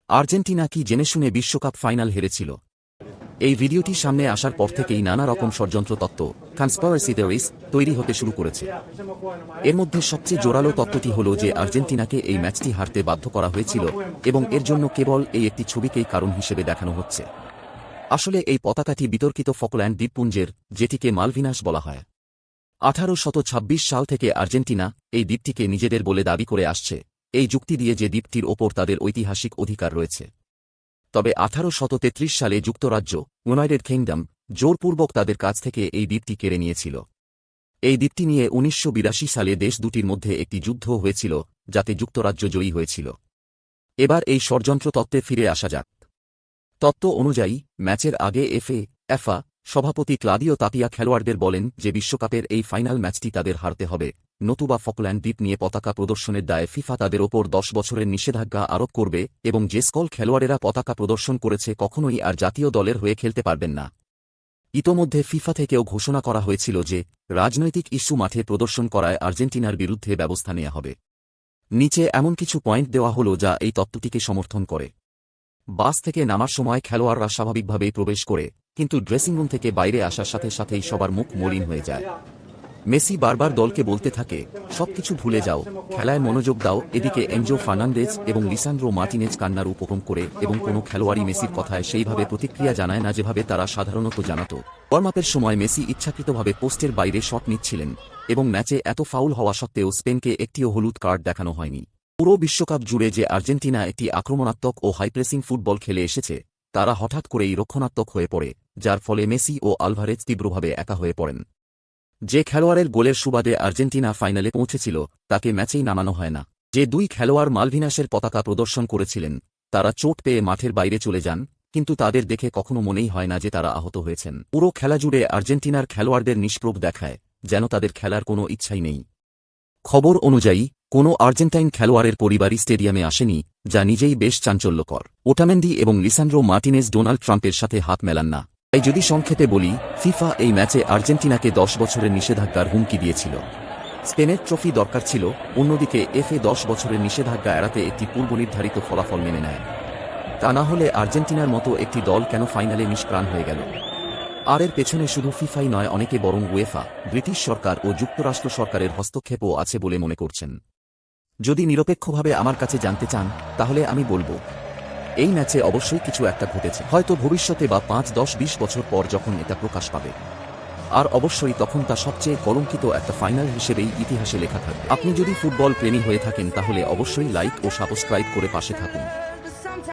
Argentina কি জেনেশুনে বিশ্বকাপ final হেরেছিল? এই ভিডিওটি সামনে আসার পর থেকেই নানা রকম ষড়যন্ত্র তত্ত্ব কনস্পিরেসি থিওরিজ তৈরি হতে শুরু করেছে। এর মধ্যে সবচেয়ে জোরালো তত্ত্বটি হল যে আর্জেন্টিনাকে এই ম্যাচটি হারতে বাধ্য করা হয়েছিল এবং এর জন্য কেবল এই একটি ছবিকেই কারণ হিসেবে দেখানো হচ্ছে। আসলে এই পতাকাটি বিতর্কিত ফকল্যান্ড দ্বীপপুঞ্জের, যেটিকে মালভিনাস বলা হয়। 1826 সাল থেকে আর্জেন্টিনা এই দ্বীপটিকে নিজেদের বলে দাবি করে আসছে, এই যুক্তি দিয়ে যে দ্বীপটির ওপর তাদের ঐতিহাসিক অধিকার রয়েছে। তবে 1833 সালে যুক্তরাজ্য ইউনাইটেড কিংডম জোরপূর্বক তাদের কাছ থেকে এই দ্বীপটি কেড়ে নিয়েছিল। এই দ্বীপটি নিয়ে 1982 সালে দেশ দুটির মধ্যে একটি যুদ্ধ হয়েছিল, যাতে যুক্তরাজ্য জয়ী হয়েছিল। এবার এই ষড়যন্ত্র তত্ত্বে ফিরে আসা যাক। তত্ত্ব অনুযায়ী ম্যাচের আগে এফএ সভাপতি ক্লাদিও তাপিয়া খেলোয়াড়দের বলেন যে বিশ্বকাপের এই ফাইনাল ম্যাচটি তাদের হারতে হবে, নতুবা ফকল্যান্ড দ্বীপ নিয়ে পতাকা প্রদর্শনের দায়ে ফিফা তাদের ওপর 10 বছরের নিষেধাজ্ঞা আরোপ করবে এবং যে সকল খেলোয়াড়েরা পতাকা প্রদর্শন করেছে কখনোই আর জাতীয় দলের হয়ে খেলতে পারবেন না। ইতোমধ্যে ফিফা থেকেও ঘোষণা করা হয়েছিল যে রাজনৈতিক ইস্যু মাঠে প্রদর্শন করায় আর্জেন্টিনার বিরুদ্ধে ব্যবস্থা নেওয়া হবে। নিচে এমন কিছু পয়েন্ট দেওয়া হল যা এই তত্ত্বটিকে সমর্থন করে। বাস থেকে নামার সময় খেলোয়াড়রা স্বাভাবিকভাবেই প্রবেশ করে, কিন্তু ড্রেসিংরুম থেকে বাইরে আসার সাথে সাথেই সবার মুখ মলিন হয়ে যায়। মেসি বারবার দলকে বলতে থাকে, সবকিছু ভুলে যাও, খেলায় মনোযোগ দাও। এদিকে এনজো ফার্নান্দেজ এবং লিসান্দ্রো মার্টিনেজ কান্নার উপক্রম করে এবং কোনো খেলোয়াড়ই মেসির কথায় সেইভাবে প্রতিক্রিয়া জানায় না যেভাবে তারা সাধারণত জানাত। ওয়ার্মআপের সময় মেসি ইচ্ছাকৃতভাবে পোস্টের বাইরে শট নিচ্ছিলেন এবং ম্যাচে এত ফাউল হওয়া সত্ত্বেও স্পেনকে একটিও হলুদ কার্ড দেখানো হয়নি। পুরো বিশ্বকাপ জুড়ে যে আর্জেন্টিনা একটি আক্রমণাত্মক ও হাইপ্রেসিং ফুটবল খেলে এসেছে, তারা হঠাৎ করেই রক্ষণাত্মক হয়ে পড়ে, যার ফলে মেসি ও আলভারেজ তীব্রভাবে একা হয়ে পড়েন। যে খেলোয়াড়ের গোলের সুবাদে আর্জেন্টিনা ফাইনালে পৌঁছেছিল তাকে ম্যাচেই নামানো হয় না। যে দুই খেলোয়াড় মালভিনাসের পতাকা প্রদর্শন করেছিলেন তারা চোট পেয়ে মাঠের বাইরে চলে যান, কিন্তু তাদের দেখে কখনো মনেই হয় না যে তারা আহত হয়েছেন। পুরো খেলা জুড়ে আর্জেন্টিনার খেলোয়াড়দের নিষ্প্রভ দেখায় যেন তাদের খেলার কোনো ইচ্ছাই নেই। খবর অনুযায়ী কোনো আর্জেন্টাইন খেলোয়াড়ের পরিবারই স্টেডিয়ামে আসেনি, যা নিজেই বেশ চাঞ্চল্যকর। ওটামেন্দি এবং লিসান্দ্রো মার্টিনেজ ডোনাল্ড ট্রাম্পের সাথে হাত মেলান না। তাই যদি সংক্ষেপে বলি, ফিফা এই ম্যাচে আর্জেন্টিনাকে 10 বছরের নিষেধাজ্ঞার হুমকি দিয়েছিল। স্পেনের ট্রফি দরকার ছিল, অন্যদিকে এফএ 10 বছরের নিষেধাজ্ঞা এড়াতে একটি পূর্বনির্ধারিত ফলাফল মেনে নেয়। তা না হলে আর্জেন্টিনার মতো একটি দল কেন ফাইনালে নিষ্প্রাণ হয়ে গেল? আর এর পেছনে শুধু ফিফাই নয়, অনেকে বরং উয়েফা, ব্রিটিশ সরকার ও যুক্তরাষ্ট্র সরকারের হস্তক্ষেপও আছে বলে মনে করছেন। যদি নিরপেক্ষভাবে আমার কাছে জানতে চান, তাহলে আমি বলবো এই ম্যাচে অবশ্যই কিছু একটা ঘটেছে, হয়তো ভবিষ্যতে বা 5, 10, 20 বছর পর যখন এটা প্রকাশ পাবে। আর অবশ্যই তখন তা সবচেয়ে কলঙ্কিত একটা ফাইনাল হিসেবেই ইতিহাসে লেখা থাকবে। আপনি যদি ফুটবল প্রেমী হয়ে থাকেন তাহলে অবশ্যই লাইক ও সাবস্ক্রাইব করে পাশে থাকুন।